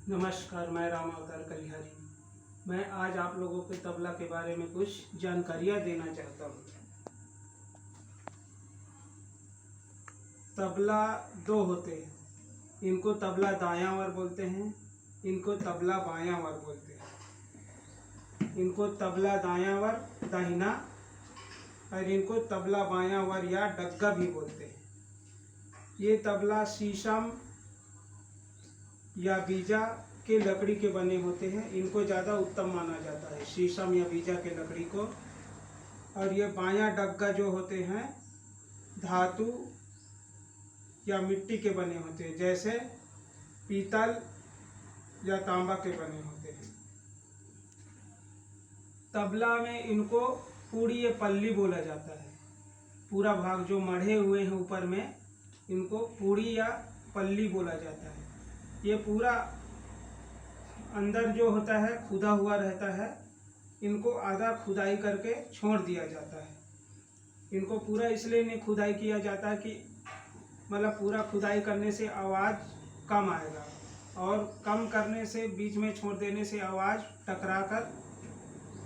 नमस्कार, मैं राम अवतार कलिहारी। मैं आज आप लोगों को तबला के बारे में कुछ जानकारियाँ देना चाहता हूँ। तबला दो होते हैं, इनको तबला दायां वर बोलते हैं, इनको तबला बायां वर बोलते हैं। इनको तबला दायां वर दाहिना और इनको तबला बायां वर या डग्गा भी बोलते हैं। ये तबला शीशम या बीजा के लकड़ी के बने होते हैं। इनको ज़्यादा उत्तम माना जाता है, शीशम या बीजा के लकड़ी को। और ये बायां डग्गा जो होते हैं धातु या मिट्टी के बने होते हैं, जैसे पीतल या तांबा के बने होते हैं। तबला में इनको पूड़ी या पल्ली बोला जाता है। पूरा भाग जो मढ़े हुए हैं ऊपर में, इनको पूड़ी या पल्ली बोला जाता है। ये पूरा अंदर जो होता है खुदा हुआ रहता है, इनको आधा खुदाई करके छोड़ दिया जाता है। इनको पूरा इसलिए नहीं खुदाई किया जाता कि मतलब पूरा खुदाई करने से आवाज़ कम आएगा, और कम करने से बीच में छोड़ देने से आवाज़ टकरा कर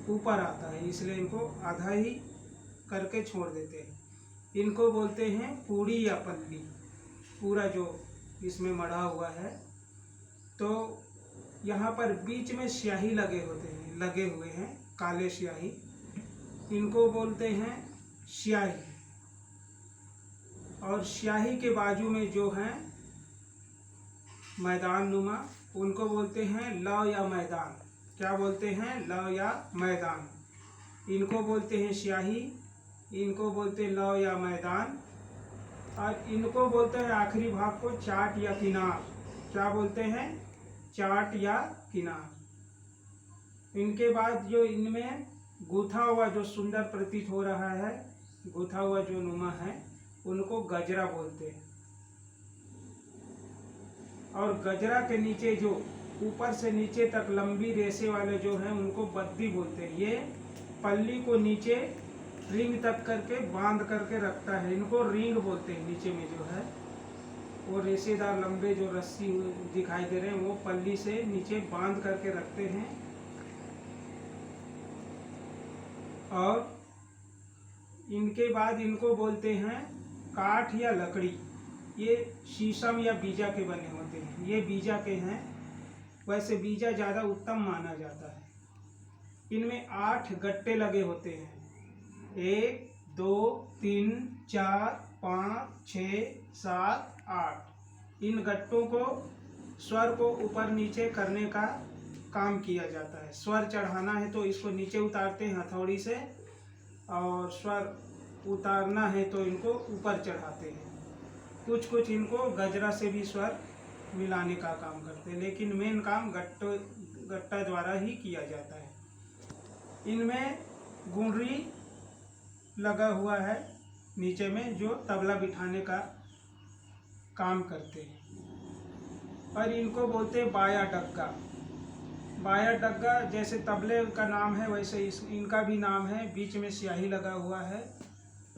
ऊपर आता है, इसलिए इनको आधा ही करके छोड़ देते हैं। इनको बोलते हैं पूड़ी या पल्ली, पूरा जो इसमें मढ़ा हुआ है। तो यहाँ पर बीच में स्याही लगे हुए हैं, काले स्याही, इनको बोलते हैं स्याही। और स्याही के बाजू में जो है मैदान नुमा, उनको बोलते हैं लौ या मैदान। क्या बोलते हैं? लौ या मैदान। इनको बोलते हैं स्याही, इनको बोलते हैं लौ या मैदान, और इनको बोलते हैं आखिरी भाग को चाट या किनार। क्या बोलते हैं? चाट या किनार। इनके बाद जो इनमें गूथा हुआ जो सुंदर प्रतीत हो रहा है, गूथा हुआ जो नुमा है, उनको गजरा बोलते हैं। और गजरा के नीचे जो ऊपर से नीचे तक लंबी रेशे वाले जो हैं, उनको बद्दी बोलते हैं। ये पल्ली को नीचे रिंग तक करके बांध करके रखता है, इनको रिंग बोलते हैं। नीचे में जो है वो रेशेदार लंबे जो रस्सी दिखाई दे रहे हैं, वो पल्ली से नीचे बांध करके रखते हैं। और इनके बाद इनको बोलते हैं काठ या लकड़ी। ये शीशम या बीजा के बने होते हैं, ये बीजा के हैं। वैसे बीजा ज़्यादा उत्तम माना जाता है। इनमें 8 गट्टे लगे होते हैं, 1 2 3 4 5 6 7 8। इन गट्टों को स्वर को ऊपर नीचे करने का काम किया जाता है। स्वर चढ़ाना है तो इसको नीचे उतारते हैं हथौड़ी से, और स्वर उतारना है तो इनको ऊपर चढ़ाते हैं। कुछ इनको गजरा से भी स्वर मिलाने का काम करते हैं, लेकिन मेन काम गट्टा द्वारा ही किया जाता है। इनमें गुंडरी लगा हुआ है नीचे में, जो तबला बिठाने का काम करते हैं। और इनको बोलते हैं बाया डग्गा। बाया डग्गा जैसे तबले का नाम है, वैसे इनका भी नाम है। बीच में स्याही लगा हुआ है,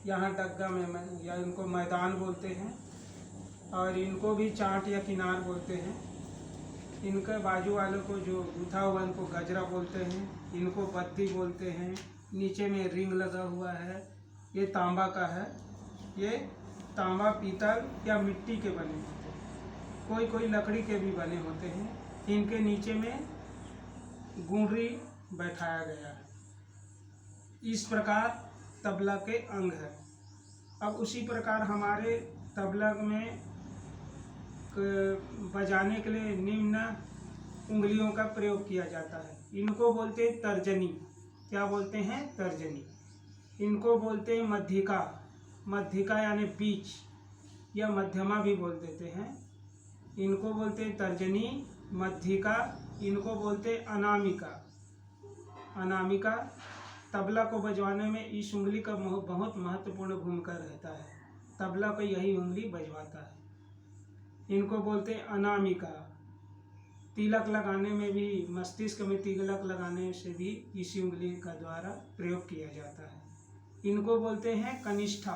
यहाँ डग्गा में या इनको मैदान बोलते हैं। और इनको भी चाट या किनार बोलते हैं। इनके बाजू वालों को जो गूथा हुआ, इनको गजरा बोलते हैं, इनको बद्दी बोलते हैं। नीचे में रिंग लगा हुआ है, ये तांबा का है। ये तांबा, पीतल या मिट्टी के बने होते हैं, कोई लकड़ी के भी बने होते हैं। इनके नीचे में गुंडरी बैठाया गया है। इस प्रकार तबला के अंग है। अब उसी प्रकार हमारे तबला में बजाने के लिए निम्न उंगलियों का प्रयोग किया जाता है। इनको बोलते हैं तर्जनी। क्या बोलते हैं? तर्जनी। इनको बोलते हैं मध्यिका। मध्यिका यानी बीच, या मध्यमा भी बोल देते हैं। इनको बोलते हैं तर्जनी, मध्यिका। इनको बोलते हैं अनामिका। अनामिका तबला को बजवाने में इस उंगली का बहुत महत्वपूर्ण भूमिका रहता है। तबला को यही उंगली बजवाता है। इनको बोलते हैं अनामिका। तिलक लगाने में भी, मस्तिष्क में तिलक लगाने से भी इसी उंगली का द्वारा प्रयोग किया जाता है। इनको बोलते हैं कनिष्ठा।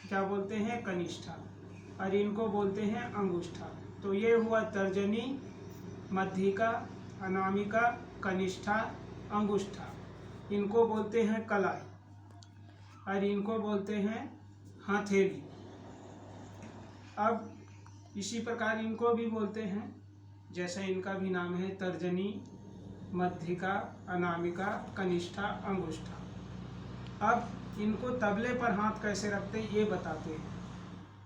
क्या बोलते हैं? कनिष्ठा। और इनको बोलते हैं अंगुष्ठा। तो ये हुआ तर्जनी, मध्यिका, अनामिका, कनिष्ठा, अंगुष्ठा। इनको बोलते हैं कलाई और इनको बोलते हैं हथेली। अब इसी प्रकार इनको भी बोलते हैं, जैसे इनका भी नाम है तर्जनी, मध्यिका, अनामिका, कनिष्ठा, अंगुष्ठा। अब इनको तबले पर हाथ कैसे रखते हैं ये बताते हैं।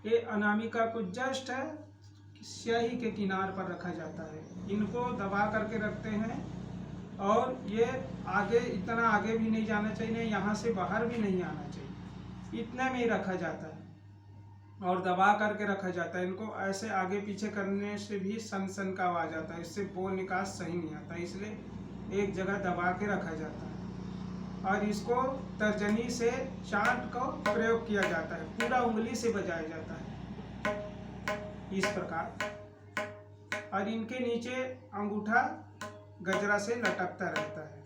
ये अनामिका को जस्ट स्याही के किनार पर रखा जाता है। इनको दबा करके रखते हैं और ये आगे, इतना आगे भी नहीं जाना चाहिए, यहाँ से बाहर भी नहीं आना चाहिए, इतने में ही रखा जाता है और दबा करके रखा जाता है। इनको ऐसे आगे पीछे करने से भी सन सन का आवाज आता है, इससे बोल निकास सही नहीं आता, इसलिए एक जगह दबा के रखा जाता है। और इसको तर्जनी से चांट को प्रयोग किया जाता है, पूरा उंगली से बजाया जाता है इस प्रकार। और इनके नीचे अंगूठा गजरा से लटकता रहता है।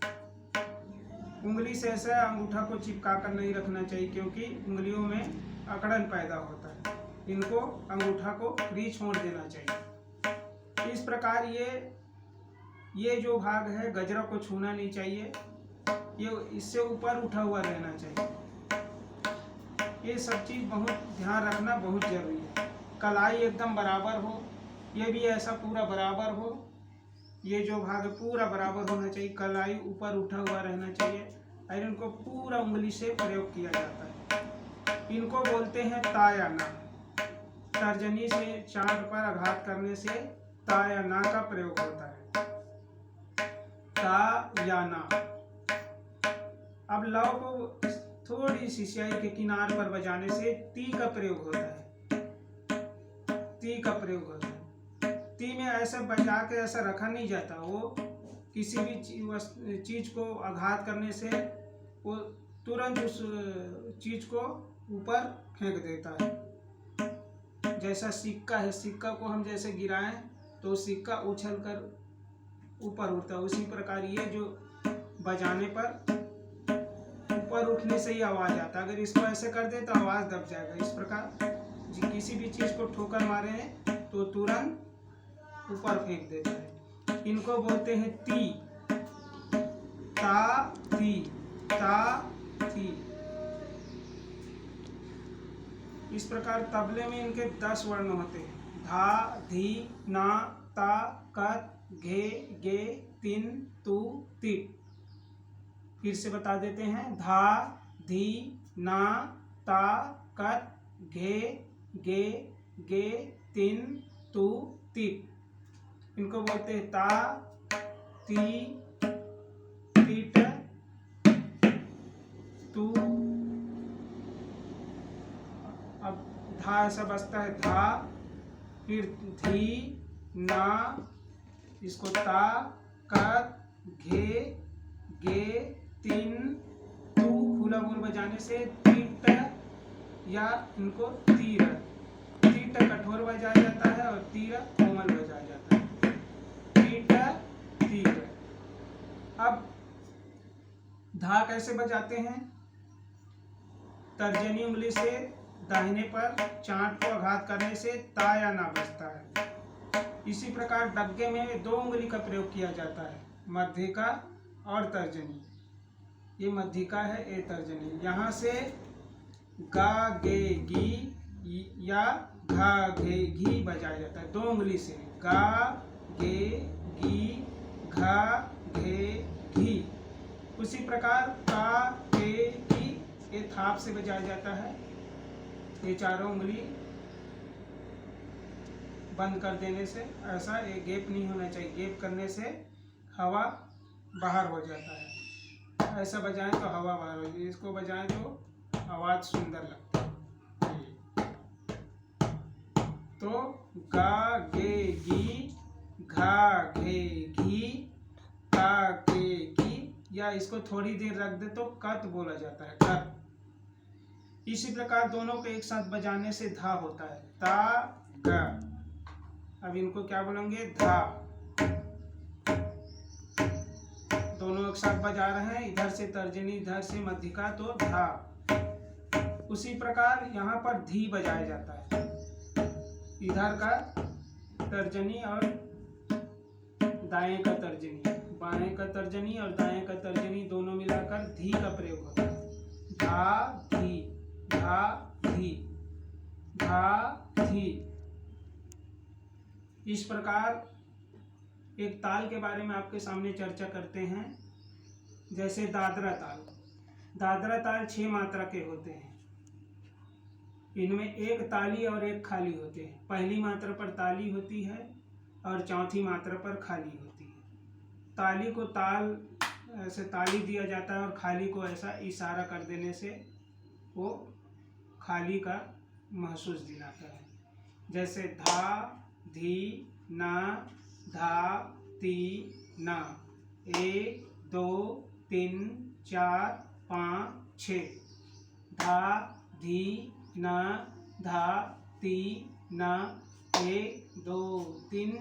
उंगली से ऐसा अंगूठा को चिपका कर नहीं रखना चाहिए, क्योंकि उंगलियों में अकड़न पैदा होता है। इनको अंगूठा को फ्री छोड़ देना चाहिए। इस प्रकार ये जो भाग है, गजरा को छूना नहीं चाहिए, ये इससे ऊपर उठा हुआ रहना चाहिए। ये सब चीज बहुत ध्यान रखना बहुत जरूरी है। कलाई एकदम बराबर हो, ये भी ऐसा पूरा बराबर हो, ये जो भाग पूरा बराबर होना चाहिए, कलाई ऊपर उठा हुआ रहना चाहिए और इनको पूरा उंगली से प्रयोग किया जाता है। इनको बोलते हैं ता या ना। तर्जनी से चांट पर आघात करने से ता या ना का प्रयोग होता है। ता या ना। अब लव को थोड़ी सी स्याही के किनार पर बजाने से ती का प्रयोग होता है। ती का प्रयोग होता है। ती में ऐसा बजा के ऐसा रखा नहीं जाता, वो किसी भी चीज को आघात करने से वो तुरंत उस चीज को ऊपर फेंक देता है। जैसा सिक्का है, सिक्का को हम जैसे गिराएं तो सिक्का उछल कर ऊपर उठता है, उसी प्रकार ये जो बजाने पर ऊपर उठने से ही आवाज आता है। अगर इसको ऐसे कर दे तो आवाज दब जाएगा। इस प्रकार किसी भी चीज को ठोकर मारे तो तुरंत ऊपर फेंक देता है। इनको बोलते हैं ती। ता ती, ता थी। इस प्रकार तबले में इनके 10 वर्ण होते हैं। धा, धी, ना, ता, कत, घे, गे, तिन, तू, तिट। फिर से बता देते हैं। धा, धी, ना, ता, कत, घे, गे, गे, तिन, तू, तिट। इनको बोलते हैं ता, ती, तिट, तू। अब धा ऐसा बजता है, धा, फिर धी, ना, इसको ता, कत, घे, गे, तिन, तू खुला बोल बजाने से तीट या इनको तीर। तीट कठोर बजाया जाता है और तीर कोमल बजाया जाता है। तीट, तीर। अब धा कैसे बजाते हैं? तर्जनी उंगली से दाहिने पर चांट को आघात करने से ता या ना बजता है। इसी प्रकार डग्गे में 2 उंगली का प्रयोग किया जाता है, मध्यिका और तर्जनी। ये मध्यिका है, ये तर्जनी। यहाँ से गा, गे, गी या घा, घे, घी बजाया जाता है 2 उंगली से। गा, गे, गी, घा, घे, घी। उसी प्रकार ता, के, की ये थाप से बजाया जाता है। ये चारों उंगली बंद कर देने से, ऐसा एक गैप नहीं होना चाहिए, गैप करने से हवा बाहर हो जाता है। ऐसा बजाएं तो हवा बाहर हो जाए, इसको बजाएं तो आवाज सुंदर लगता है। तो गा, गे, गी, घा, घे, घी, ता, के, की या इसको थोड़ी देर रख दे तो कत बोला जाता है, कत। इसी प्रकार दोनों को एक साथ बजाने से धा होता है, ता ग। अब इनको क्या बोलेंगे, धा। दोनों एक साथ बजा रहे हैं, इधर से तर्जनी इधर से मध्यिका, तो धा। उसी प्रकार यहाँ पर धी बजाया जाता है, इधर का तर्जनी और दाएं का तर्जनी, बाएं का तर्जनी और दाएं का तर्जनी दोनों मिलाकर धी का प्रयोग होता है। धा धी, धा धी, धा धी। इस प्रकार एक ताल के बारे में आपके सामने चर्चा करते हैं। जैसे दादरा ताल। दादरा ताल 6 मात्रा के होते हैं। इनमें एक ताली और एक खाली होते हैं। पहली मात्रा पर ताली होती है और चौथी मात्रा पर खाली होती है। ताली को ताल ऐसे ताली दिया जाता है और खाली को ऐसा इशारा कर देने से वो खाली का महसूस दिलाता है। जैसे धा धी ना, धा ती ना, 1 2 3 4 5 6। धा धी ना, धा ती ना, 1 2 3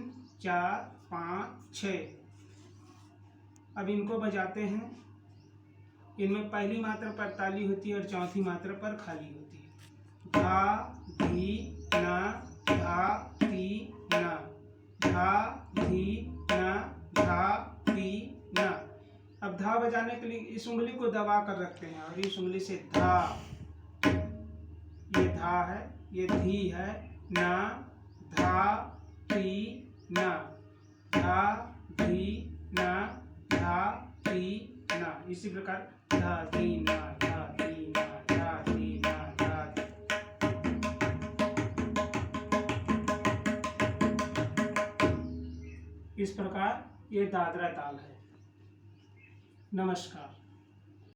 4 5 6। अब इनको बजाते हैं। इनमें पहली मात्रा पर ताली होती है और चौथी मात्रा पर खाली होती है। धा धी ना, धा ती ना, धा धी ना, धा ती ना। अब धा बजाने के लिए इस उंगली को दबा कर रखते हैं और इस उंगली से धा, ये धा है, ये धी है, ना, धा ती ना, धा धी ना, धा ती ना। इसी प्रकार धा धी ना, धा धी ना, धा धी ना, धा धी। इस प्रकार ये दादरा ताल है। नमस्कार।